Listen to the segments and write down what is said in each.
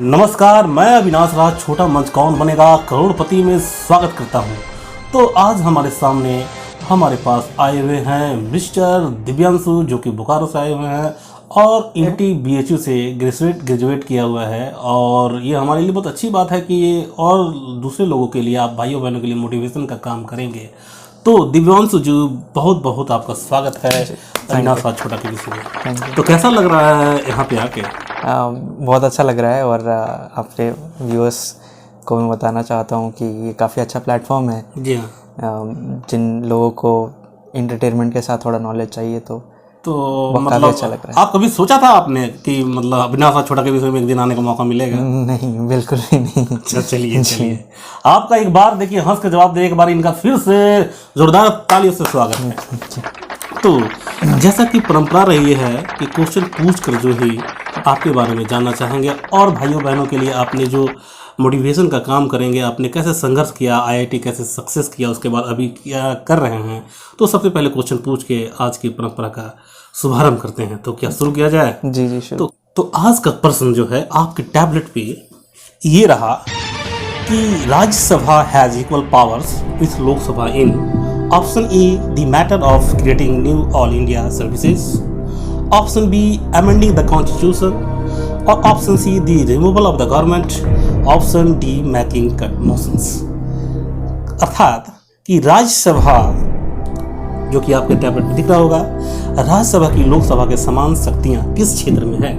नमस्कार, मैं अविनाश राज छोटा मंच कौन बनेगा करोड़पति में स्वागत करता हूं। तो आज हमारे सामने हमारे पास आए हुए हैं मिस्टर दिव्यांशु, जो कि बोकारो से आए हुए हैं और IIT BHU से ग्रेजुएट किया हुआ है। और ये हमारे लिए बहुत अच्छी बात है कि ये और दूसरे लोगों के लिए, आप भाइयों बहनों के लिए मोटिवेशन का काम करेंगे। तो दिव्यांशु जी, बहुत बहुत आपका स्वागत है अविनाश राज छोटा के विषय में। तो कैसा लग रहा है यहाँ पे आके? बहुत अच्छा लग रहा है और आपके व्यूअर्स को मैं बताना चाहता हूँ कि ये काफ़ी अच्छा प्लेटफॉर्म है। जी हाँ। जिन लोगों को एंटरटेनमेंट के साथ थोड़ा नॉलेज चाहिए तो मतलब अच्छा लग रहा है। आप कभी सोचा था आपने कि मतलब अविनाश राज छोटा के विषय में एक दिन आने का मौका मिलेगा? नहीं, बिल्कुल भी नहीं। अच्छा, चलिए आपका एक बार देखिए हंस के जवाब दे, एक बार इनका फिर से जोरदार तालियों से स्वागत है। तो जैसा कि परंपरा रही है कि क्वेश्चन पूछ कर जो ही आपके बारे में जानना चाहेंगे और भाइयों बहनों के लिए आपने जो मोटिवेशन का काम करेंगे, आपने कैसे संघर्ष किया, IIT कैसे सक्सेस किया, उसके बाद अभी क्या कर रहे हैं, तो सबसे पहले क्वेश्चन पूछ के आज की परंपरा का शुभारंभ करते हैं। तो क्या शुरू किया जाए? जी शुरू। तो आज का प्रश्न जो है आपके टैबलेट पे ये रहा कि Rajya Sabha has equal powers with Lok Sabha in option A the matter of creating new all India services, option B amending the constitution और option C the removal of the government, option D making cut motions. अर्थात कि राज्यसभा, जो कि आपके tablet में दिख रहा होगा, राज्यसभा की लोकसभा के समान शक्तियां किस क्षेत्र में है?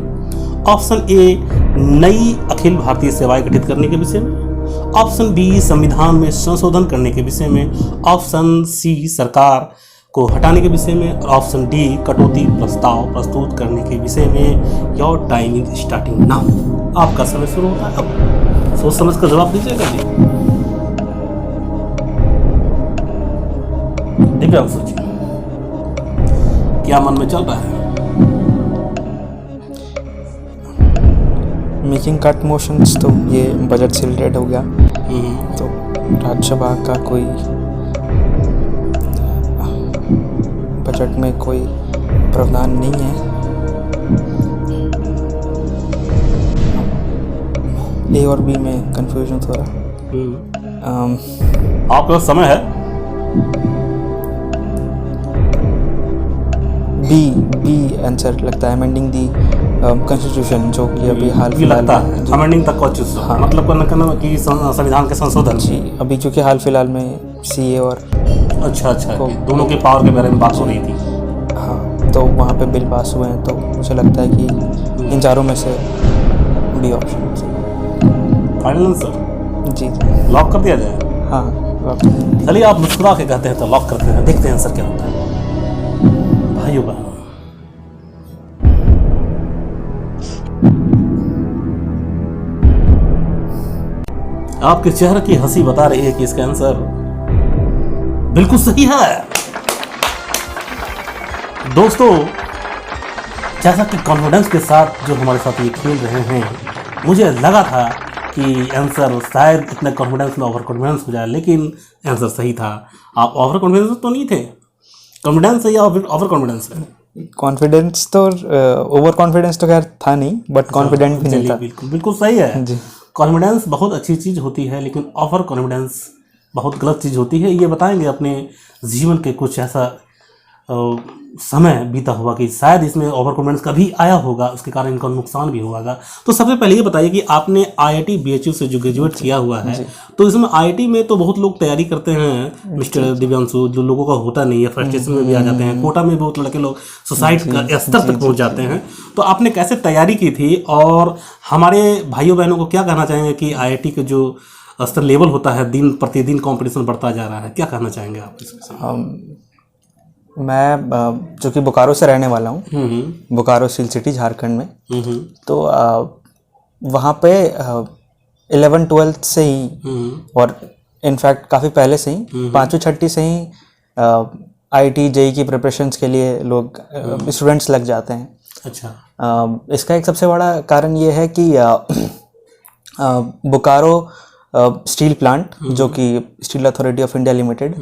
ऑप्शन ए नई अखिल भारतीय सेवाएं गठित करने के विषय में, ऑप्शन बी संविधान में संशोधन करने के विषय में, ऑप्शन सी सरकार को हटाने के विषय में और ऑप्शन डी कटौती प्रस्ताव प्रस्तुत करने के विषय में। Your time is starting now. आपका समय शुरू होता है, अब सोच समझ कर जवाब दीजिएगा जी। दिव्यांशु जी, क्या मन में चल रहा है? मेकिंग कट मोशंस तो ये बजट से रिलेटेड हो गया। तो राज्यसभा का कोई बजट में कोई प्रावधान नहीं है। ए और बी में कंफ्यूजन थोड़ा। आपके पास समय है? बी आंसर लगता है, अमेंडिंग दी कॉन्स्टिट्यूशन, जो कि अभी हाल फिलहाल लगता है अमेंडिंग द कॉन्स्टिट्यूशन, हाँ। मतलब कहना कि संविधान के संशोधन जी, अभी जो कि हाल फिलहाल में CA और अच्छा दोनों के पावर के बारे में बात हो रही थी। हाँ, तो वहाँ पे बिल पास हुए हैं। तो मुझे लगता है कि इन चारों में से बी ऑप्शन। Final answer? जी लॉक कर दिया जाए? हाँ। चलिए, आप मुस्कुरा के कहते हैं तो लॉक करते हैं, देखते हैं आंसर क्या होता है। भाइयों बहनों, आपके चेहरे की हंसी बता रही है कि इसका आंसर बिल्कुल सही है। दोस्तों, जैसा कि कॉन्फिडेंस के साथ जो हमारे साथ ये खेल रहे हैं, मुझे लगा था कि आंसर शायद इतने कॉन्फिडेंस में ओवर कॉन्फिडेंस हो जाए, लेकिन आंसर सही था। आप ओवर कॉन्फिडेंस तो नहीं थे? कॉन्फिडेंस है या ओवर कॉन्फिडेंस है? कॉन्फिडेंस तो ओवर कॉन्फिडेंस तो खैर था नहीं, बट कॉन्फिडेंट भी नहीं था। बिल्कुल सही है जी। कॉन्फिडेंस बहुत अच्छी चीज़ होती है, लेकिन ओवर कॉन्फिडेंस बहुत गलत चीज़ होती है। ये बताएंगे अपने जीवन के कुछ ऐसा समय बीता होगा कि शायद इसमें ओवर कॉन्फिडेंस कभी आया होगा, उसके कारण इनका नुकसान भी होगा। तो सबसे पहले ये बताइए कि आपने IIT BHU से जो ग्रेजुएट किया हुआ है, तो इसमें IIT में तो बहुत लोग तैयारी करते हैं मिस्टर दिव्यांशु, जो लोगों का होता नहीं है, फ्रस्ट्रेशन में भी आ जाते हैं, कोटा में बहुत लड़के लोग सुसाइड का स्तर तक पहुंच जाते हैं। तो आपने कैसे तैयारी की थी और हमारे भाइयों बहनों को क्या कहना चाहेंगे कि IIT का जो स्तर लेवल होता है, दिन प्रतिदिन कंपटीशन बढ़ता जा रहा है, क्या कहना चाहेंगे आप इसमें? मैं जो कि बोकारो से रहने वाला हूँ, बोकारो स्टील सिटी झारखंड में। तो वहाँ पे 11th-12th से ही और इनफैक्ट काफ़ी पहले से ही 5वीं-6वीं से ही IIT JEE की प्रिपरेशंस के लिए लोग स्टूडेंट्स लग जाते हैं। अच्छा। इसका एक सबसे बड़ा कारण ये है कि बोकारो स्टील प्लांट, जो कि steel authority of India limited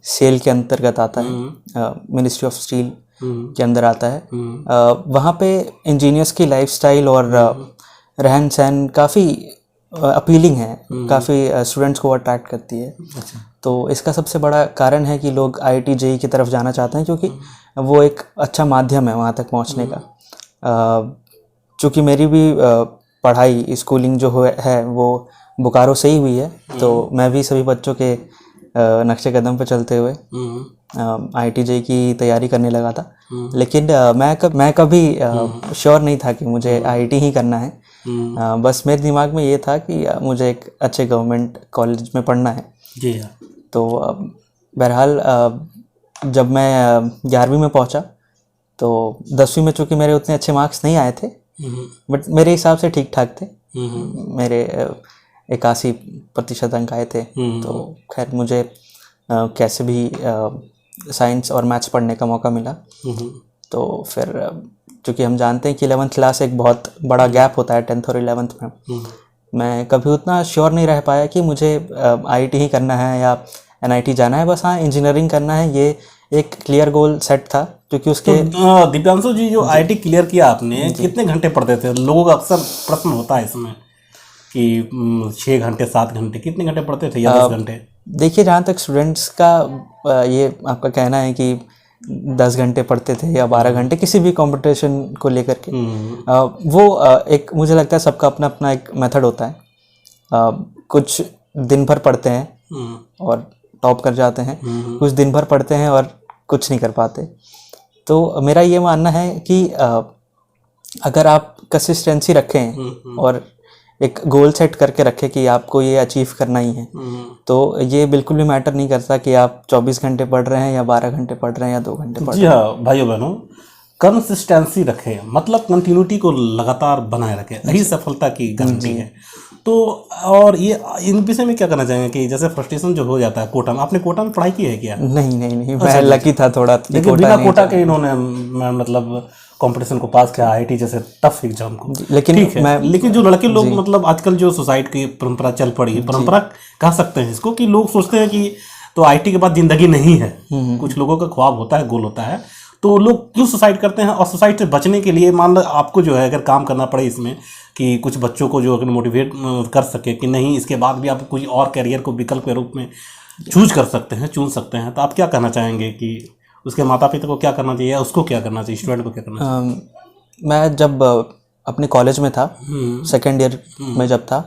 SAIL के अंतर्गत आता है, मिनिस्ट्री ऑफ स्टील के अंदर आता है। वहाँ पे इंजीनियर्स की लाइफस्टाइल और रहन सहन काफ़ी अपीलिंग है, काफ़ी स्टूडेंट्स को अट्रैक्ट करती है। अच्छा। तो इसका सबसे बड़ा कारण है कि लोग IIT JEE की तरफ जाना चाहते हैं, क्योंकि वो एक अच्छा माध्यम है वहाँ तक पहुँचने का। चूँकि मेरी भी पढ़ाई स्कूलिंग जो है वो बोकारो से ही हुई है, तो मैं भी सभी बच्चों के नक्शे कदम पर चलते हुए IIT JEE की तैयारी करने लगा था। लेकिन मैं कभी श्योर नहीं था कि मुझे IIT ही करना है। बस मेरे दिमाग में ये था कि मुझे एक अच्छे गवर्नमेंट कॉलेज में पढ़ना है। जी हाँ। तो बहरहाल जब मैं 11वीं में पहुंचा तो 10वीं में चूँकि मेरे उतने अच्छे मार्क्स नहीं आए थे, बट मेरे हिसाब से ठीक ठाक थे। मेरे 81% अंक आए थे। तो खैर मुझे कैसे भी साइंस और मैथ्स पढ़ने का मौका मिला। तो फिर चूँकि हम जानते हैं कि 11th क्लास एक बहुत बड़ा गैप होता है 10th और 11th में, मैं कभी उतना श्योर नहीं रह पाया कि मुझे IIT ही करना है या NIT जाना है। बस हाँ, इंजीनियरिंग करना है, ये एक क्लियर गोल सेट था। क्योंकि उसके दिव्यांशु जी, जो IIT क्लियर किया आपने, कितने घंटे पढ़ते थे? लोगों का अक्सर प्रश्न होता है इसमें कि 6 घंटे 7 घंटे, कितने घंटे पढ़ते थे या 10 घंटे? देखिए, जहाँ तक स्टूडेंट्स का ये आपका कहना है कि 10 घंटे पढ़ते थे या 12 घंटे किसी भी कंपटीशन को लेकर के, वो एक मुझे लगता है सबका अपना अपना एक मेथड होता है। कुछ दिन भर पढ़ते हैं और टॉप कर जाते हैं, कुछ दिन भर पढ़ते हैं और कुछ नहीं कर पाते। तो मेरा ये मानना है कि अगर आप कंसिस्टेंसी रखें और एक गोल सेट करके रखें कि आपको ये अचीव करना ही है, तो ये बिल्कुल भी मैटर नहीं करता कि आप 24 घंटे पढ़ रहे हैं या 12 घंटे पढ़ रहे हैं या 2 घंटे पढ़ रहे हैं। जी हाँ भाइयों बहनों, कंसिस्टेंसी रखें, मतलब कंटिन्यूटी को लगातार बनाए रखें, यही सफलता की गारंटी है। तो और ये इन विषय में क्या करना चाहेंगे कि जैसे फ्रस्ट्रेशन जो हो जाता है, कोटा में, आपने कोटा में पढ़ाई की है क्या? नहीं, मैं लकी था थोड़ा। लेकिन बिना कोटा के इन्होंने मतलब कंपटीशन को पास किया, IIT जैसे टफ एग्जाम को। लेकिन ठीक है, लेकिन जो लड़के लोग, मतलब आजकल जो सोसाइटी की परंपरा चल पड़ी है, परंपरा कह सकते हैं इसको, कि लोग सोचते हैं कि तो IIT के बाद जिंदगी नहीं है। कुछ लोगों का ख्वाब होता है, गोल होता है, तो लोग क्यों सुसाइड करते हैं? और सुसाइड से बचने के लिए मान लो आपको जो है अगर काम करना पड़े इसमें, कि कुछ बच्चों को जो अगर मोटिवेट कर सके कि नहीं, इसके बाद भी आप कोई और कैरियर को विकल्प के रूप में चून सकते हैं, तो आप क्या कहना चाहेंगे कि उसके माता पिता को क्या करना चाहिए, उसको क्या करना चाहिए, स्टूडेंट को क्या करना चाहिए? मैं जब अपने कॉलेज में था, सेकेंड ईयर में जब था,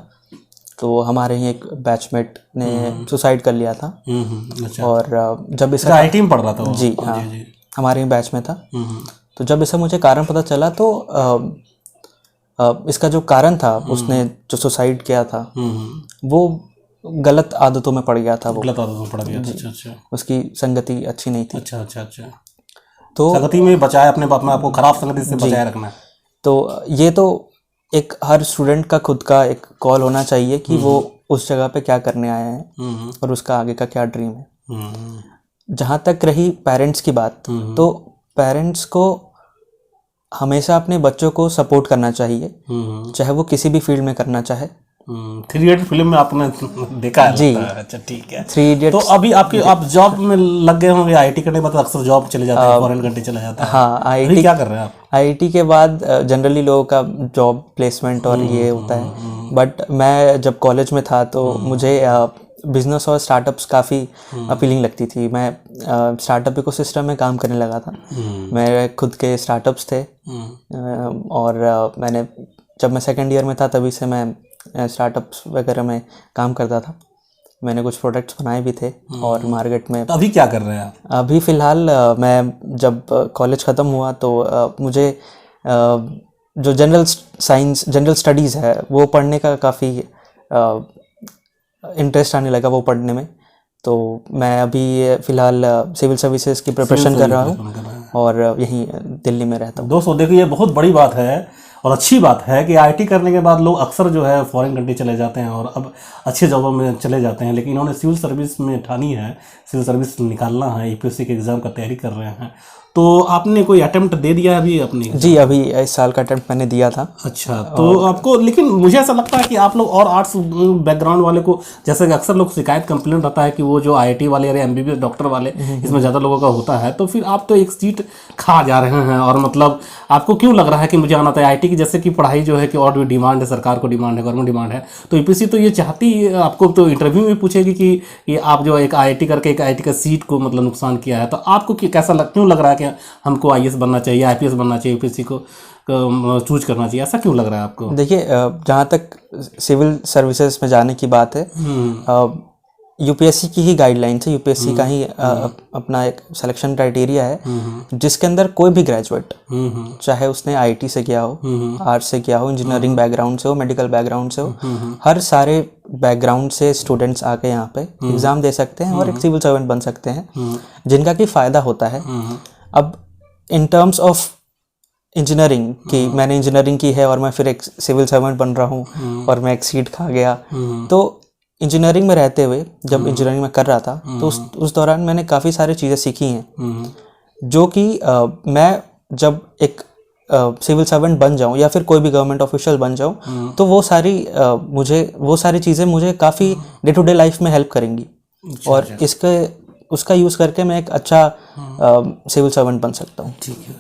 तो हमारे ही एक बैचमेट ने सुसाइड कर लिया था। अच्छा। और जब इसे IIT में पढ़ रहा था वो? जी हाँ, हमारे ही बैच में था। तो जब इसे मुझे कारण पता चला तो इसका जो कारण था, उसने जो सुसाइड किया था वो गलत आदतों में पड़ गया था। वो गलत आदतों में पड़ गया था। अच्छा। उसकी संगति अच्छी नहीं थी। अच्छा। तो संगति में बचाए अपने आप को, खराब संगति से बचाए रखना है। तो ये तो एक हर स्टूडेंट का खुद का एक कॉल होना चाहिए कि वो उस जगह पे क्या करने आया है और उसका आगे का क्या ड्रीम है। जहाँ तक रही पेरेंट्स की बात, तो पेरेंट्स को हमेशा अपने बच्चों को सपोर्ट करना चाहिए, चाहे वो किसी भी फील्ड में करना चाहे। 3 इडियट फिल्म में आपने देखा है? जी। अच्छा, ठीक है। 3 इडियट्स। तो अभी आप जॉब में लग गए होंगे, IIT करने के बाद अक्सर जॉब चले जाते हैं, फॉरेन कंट्री चला जाता है। हाँ, IIT क्या कर रहे हैं आप? IIT के बाद जनरली लोगों का जॉब प्लेसमेंट और ये होता है, बट मैं जब कॉलेज में था तो मुझे बिजनेस और स्टार्टअप्स काफ़ी अपीलिंग लगती थी। मैं स्टार्टअप इकोसिस्टम में काम करने लगा था। मेरे खुद के स्टार्टअप्स थे और मैंने जब मैं सेकेंड ईयर में था तभी से मैं स्टार्टअप्स वगैरह में काम करता था। मैंने कुछ प्रोडक्ट्स बनाए भी थे और मार्केट में। तो अभी क्या कर रहे हैं आप? अभी फ़िलहाल मैं जब कॉलेज ख़त्म हुआ तो मुझे जो जनरल स्टडीज़ है वो पढ़ने का काफ़ी इंटरेस्ट आने लगा वो पढ़ने में। तो मैं अभी फ़िलहाल सिविल सर्विसेज की प्रिपरेशन कर रहा हूँ और यहीं दिल्ली में रहता हूँ। दोस्तों देखिए, ये बहुत बड़ी बात है और अच्छी बात है कि IIT करने के बाद लोग अक्सर जो है फॉरेन कंट्री चले जाते हैं और अब अच्छे जॉबों में चले जाते हैं। लेकिन इन्होंने सिविल सर्विस में ठानी है, सिविल सर्विस निकालना है, UPSC के एग्ज़ाम का तैयारी कर रहे हैं। तो आपने कोई अटेम्प्ट दे दिया अभी अपनी? जी, अभी इस साल का अटेम्प्ट मैंने दिया था। अच्छा, तो आपको, लेकिन मुझे ऐसा लगता है कि आप लोग और आर्ट्स बैकग्राउंड वाले को, जैसे कि अक्सर लोग शिकायत कंप्लेंट रहता है कि वो जो IIT वाले या MBBS डॉक्टर वाले, इसमें ज़्यादा लोगों का होता है, तो फिर आप तो एक सीट खा जा रहे हैं। और मतलब आपको क्यों लग रहा है कि मुझे आना था? IIT की जैसे कि पढ़ाई जो है कि और भी डिमांड है, सरकार को डिमांड है, गवर्नमेंट डिमांड है, तो UPSC तो ये चाहती है, आपको तो इंटरव्यू में पूछेगी कि ये आप जो एक IIT करके एक IIT का सीट को मतलब नुकसान किया है, तो आपको कैसा क्यों लग रहा है कि हमको IAS बनना चाहिए, IPS बनना चाहिए, UPSC को चूज करना चाहिए, ऐसा क्यों लग रहा है आपको? देखिए, जहाँ तक सिविल सर्विसेज में जाने की बात है, UPSC की ही गाइडलाइंस है, UPSC का ही अपना एक सिलेक्शन क्राइटेरिया है, जिसके अंदर कोई भी ग्रेजुएट, चाहे उसने IT से किया हो, आर्ट्स से किया हो, इंजीनियरिंग बैकग्राउंड से हो, मेडिकल बैकग्राउंड से हो, हर सारे बैकग्राउंड से स्टूडेंट्स आके यहाँ पे एग्ज़ाम दे सकते हैं और एक सिविल सर्वेंट बन सकते हैं, जिनका की फ़ायदा होता है। अब इन टर्म्स ऑफ इंजीनियरिंग की, मैंने इंजीनियरिंग की है और मैं फिर एक सिविल सर्वेंट बन रहा हूँ और मैं एक सीट खा गया, तो इंजीनियरिंग में रहते हुए जब इंजीनियरिंग में कर रहा था तो उस दौरान मैंने काफ़ी सारी चीज़ें सीखी हैं, जो कि मैं जब एक सिविल सर्वेंट बन जाऊं या फिर कोई भी गवर्नमेंट ऑफिशियल बन जाऊं, तो वो सारी चीज़ें मुझे काफ़ी डे टू डे लाइफ में हेल्प करेंगी, और उसका यूज़ करके मैं एक अच्छा सिविल सर्वेंट बन सकता हूँ। ठीक है,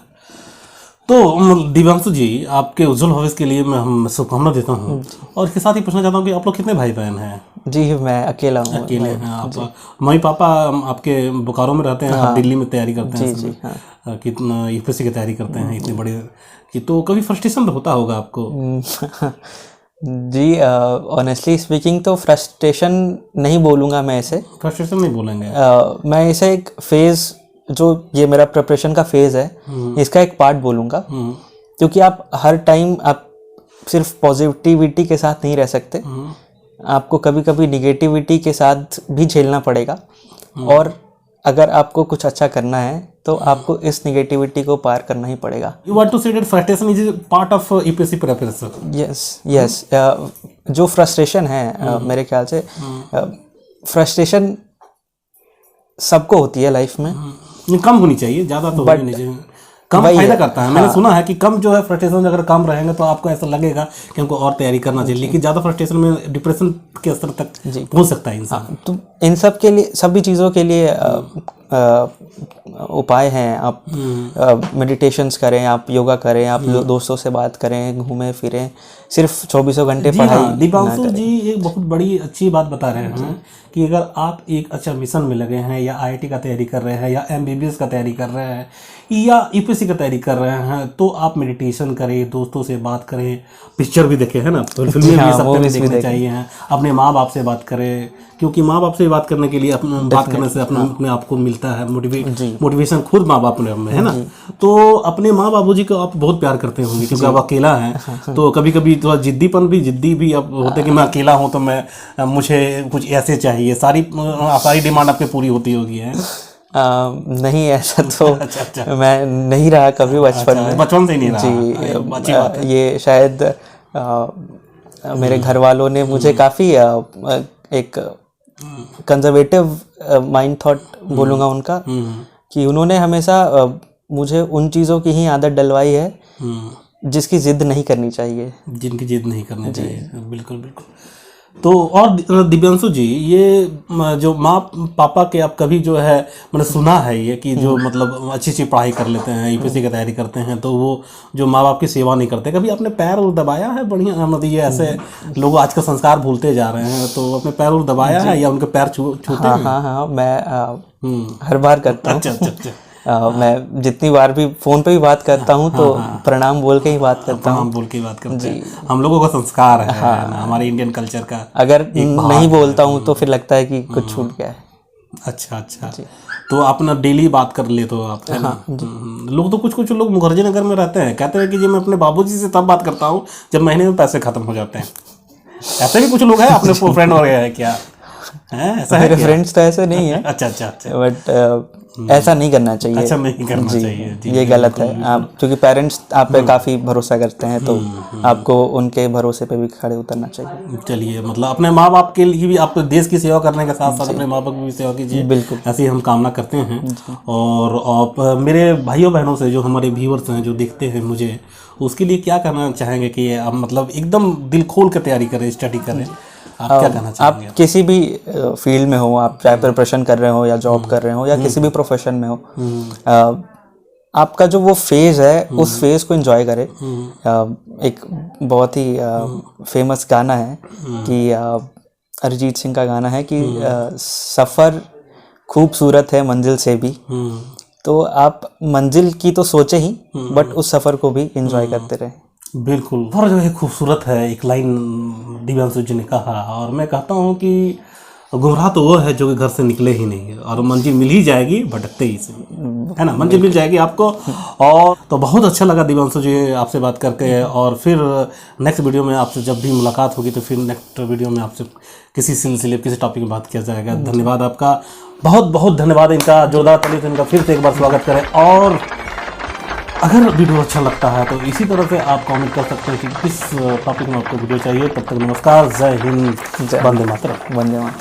तो दिव्यांशु जी, आपके उज्जवल भविष्य के लिए मैं शुभकामना देता हूँ, और इसके साथ ही पूछना चाहता हूँ कि आप लोग कितने भाई बहन हैं? जी, मैं अकेला हूँ। अकेले हैं आप? मम्मी पापा आपके बोकारो में रहते हैं, आप दिल्ली में तैयारी करते हैं? जी, हाँ। कितना UPSC की तैयारी करते हैं इतने बड़े कि, तो कभी फ्रस्ट्रेशन होता होगा आपको? जी, ऑनेस्टली स्पीकिंग तो फ्रस्ट्रेशन नहीं बोलूँगा मैं इसे। फ्रस्ट्रेशन नहीं बोलेंगे? मैं इसे एक फेज़, जो ये मेरा प्रिपरेशन का फेज़ है, इसका एक पार्ट बोलूँगा, क्योंकि आप हर टाइम आप सिर्फ पॉजिटिविटी के साथ नहीं रह सकते, आपको कभी कभी निगेटिविटी के साथ भी झेलना पड़ेगा, और अगर आपको कुछ अच्छा करना है तो आपको इस निगेटिविटी को पार करना ही पड़ेगा। You want to say that frustration is a part of UPSC preparation? Yes. जो फ्रस्ट्रेशन है, मेरे ख्याल से फ्रस्ट्रेशन सबको होती है लाइफ में, कम होनी चाहिए, ज़्यादा तो होनी नहीं चाहिए। कम फायदा करता है। मैंने सुना है कि कम जो है फ्रस्ट्रेशन अगर कम रहेंगे तो आपको ऐसा लगेगा कि हमको और तैयारी करना चाहिए, लेकिन ज़्यादा फ्रस्ट्रेशन में डिप्रेशन के स्तर तक पहुंच सकता है इंसान। तो इन सब के लिए, सभी चीज़ों के लिए उपाय हैं। आप मेडिटेशंस करें, आप योगा करें, आप दोस्तों से बात करें, घूमें फिरें, सिर्फ 24 घंटे पढ़ाई। दिव्यांशु जी एक बहुत बड़ी अच्छी बात बता रहे हैं कि अगर आप एक अच्छा मिशन में लगे हैं, या IIT का तैयारी कर रहे हैं, या MBBS का तैयारी कर रहे हैं, या UPSC का तैयारी कर रहे हैं, तो आप मेडिटेशन करें, दोस्तों से बात करें, पिक्चर भी देखें, है ना, तो फिल्में भी सब देखने चाहिए हैं, अपने माँ बाप से बात करें, क्योंकि माँ बाप से बात करने के लिए बात करने से अपने आप को मिलता है मोटिवेशन, खुद माँ बाप में, है ना। तो अपने माँ बाबूजी को आप बहुत प्यार करते होंगे, क्योंकि आप अकेला हैं, तो कभी कभी थोड़ा जिद्दी भी अब होते कि मैं अकेला हूँ तो मुझे कुछ ऐसे चाहिए, सारी डिमांड आपकी पूरी होती होगी, है? नहीं, ऐसा तो अच्छा। मैं नहीं रहा कभी बचपन से ही नहीं रहा। जी, अच्छी बात है। ये शायद मेरे घर वालों ने मुझे काफ़ी एक कंजर्वेटिव माइंड थॉट बोलूँगा उनका, कि उन्होंने हमेशा मुझे उन चीज़ों की ही आदत डलवाई है जिसकी जिद नहीं करनी चाहिए, जिनकी जिद नहीं करनी चाहिए। बिल्कुल बिल्कुल। तो और दिव्यांशु जी, ये जो माँ पापा के आप कभी जो है मैंने सुना है ये कि जो मतलब अच्छी पढ़ाई कर लेते हैं, UPSC की तैयारी करते हैं, तो वो जो माँ बाप की सेवा नहीं करते, कभी आपने पैर और दबाया है? बढ़िया, मतलब ये ऐसे लोग आज का संस्कार भूलते जा रहे हैं, तो अपने पैर और दबाया है या उनके पैर छूते हैं? हाँ, मैं हर बार करता हूँ। अच्छा। मैं जितनी बार भी फोन पे भी बात करता हूँ तो प्रणाम बोल के ही बात करता हूँ। बोल के ही बात करते हैं, हम लोगों का संस्कार है ना, हमारे इंडियन कल्चर का। अगर नहीं बोलता हूँ तो फिर लगता है कि कुछ छूट गया है। अच्छा। तो अपना डेली बात कर ले तो आप, है ना? लोग तो कुछ लोग मुखर्जी नगर में रहते हैं, कहते हैं कि जी मैं अपने बाबूजी से तब बात करता हूँ जब महीने में पैसे खत्म हो जाते हैं। ऐसे भी कुछ लोग हैं, अपने फ्रेंड वगैरह है क्या? है ऐसा है मेरे क्या? फ्रेंड्स तो ऐसे नहीं है, अच्छा अच्छा अच्छा बट ऐसा नहीं करना चाहिए। अच्छा नहीं करना चाहिए जी, ये गलत है। आप क्योंकि पेरेंट्स आप पे काफ़ी भरोसा करते हैं, तो आपको उनके भरोसे पे भी खड़े उतरना चाहिए। चलिए, मतलब अपने माँ बाप के लिए भी, आप देश की सेवा करने के साथ साथ अपने माँ बाप की भी सेवा कीजिए, बिल्कुल। ऐसी हम कामना करते हैं। और आप मेरे भाइयों बहनों से, जो हमारे व्यूअर्स हैं जो देखते हैं मुझे, उसके लिए क्या कहना चाहेंगे कि आप मतलब एकदम दिल खोल कर तैयारी करें, स्टडी करें, आप क्या कहना चाहेंगे? आप किसी भी फील्ड में हो, आप चाहे प्रिपरेशन कर रहे हो या जॉब कर रहे हो या किसी भी प्रोफेशन में हो, आपका जो वो फेज़ है उस फेज़ को एंजॉय करें। एक बहुत ही फेमस गाना है कि अरिजीत सिंह का गाना है कि सफ़र खूबसूरत है मंजिल से भी। तो आप मंजिल की तो सोचे ही, बट उस सफ़र को भी एंजॉय करते रहें। बिल्कुल, और जो है खूबसूरत है, एक लाइन दिव्यांशु जी ने कहा, और मैं कहता हूँ कि गुमराह तो वो है जो कि घर से निकले ही नहीं है, और मंजिल मिल ही जाएगी भटकते ही से, है ना, मंजिल मिल जाएगी आपको। और तो बहुत अच्छा लगा दिव्यांशु जी आपसे बात करके, और फिर नेक्स्ट वीडियो में आपसे जब भी मुलाकात होगी तो फिर नेक्स्ट वीडियो में आपसे किसी सिलसिले किसी टॉपिक में बात किया जाएगा। धन्यवाद आपका, बहुत बहुत धन्यवाद। इनका जोरदार ताली से इनका फिर से एक बार स्वागत करें। और अगर वीडियो अच्छा लगता है तो इसी तरह से आप कमेंट कर सकते हैं कि किस टॉपिक में आपको वीडियो चाहिए। तब तक नमस्कार, जय हिंद, वंदे मातरम। वंदे मातरम।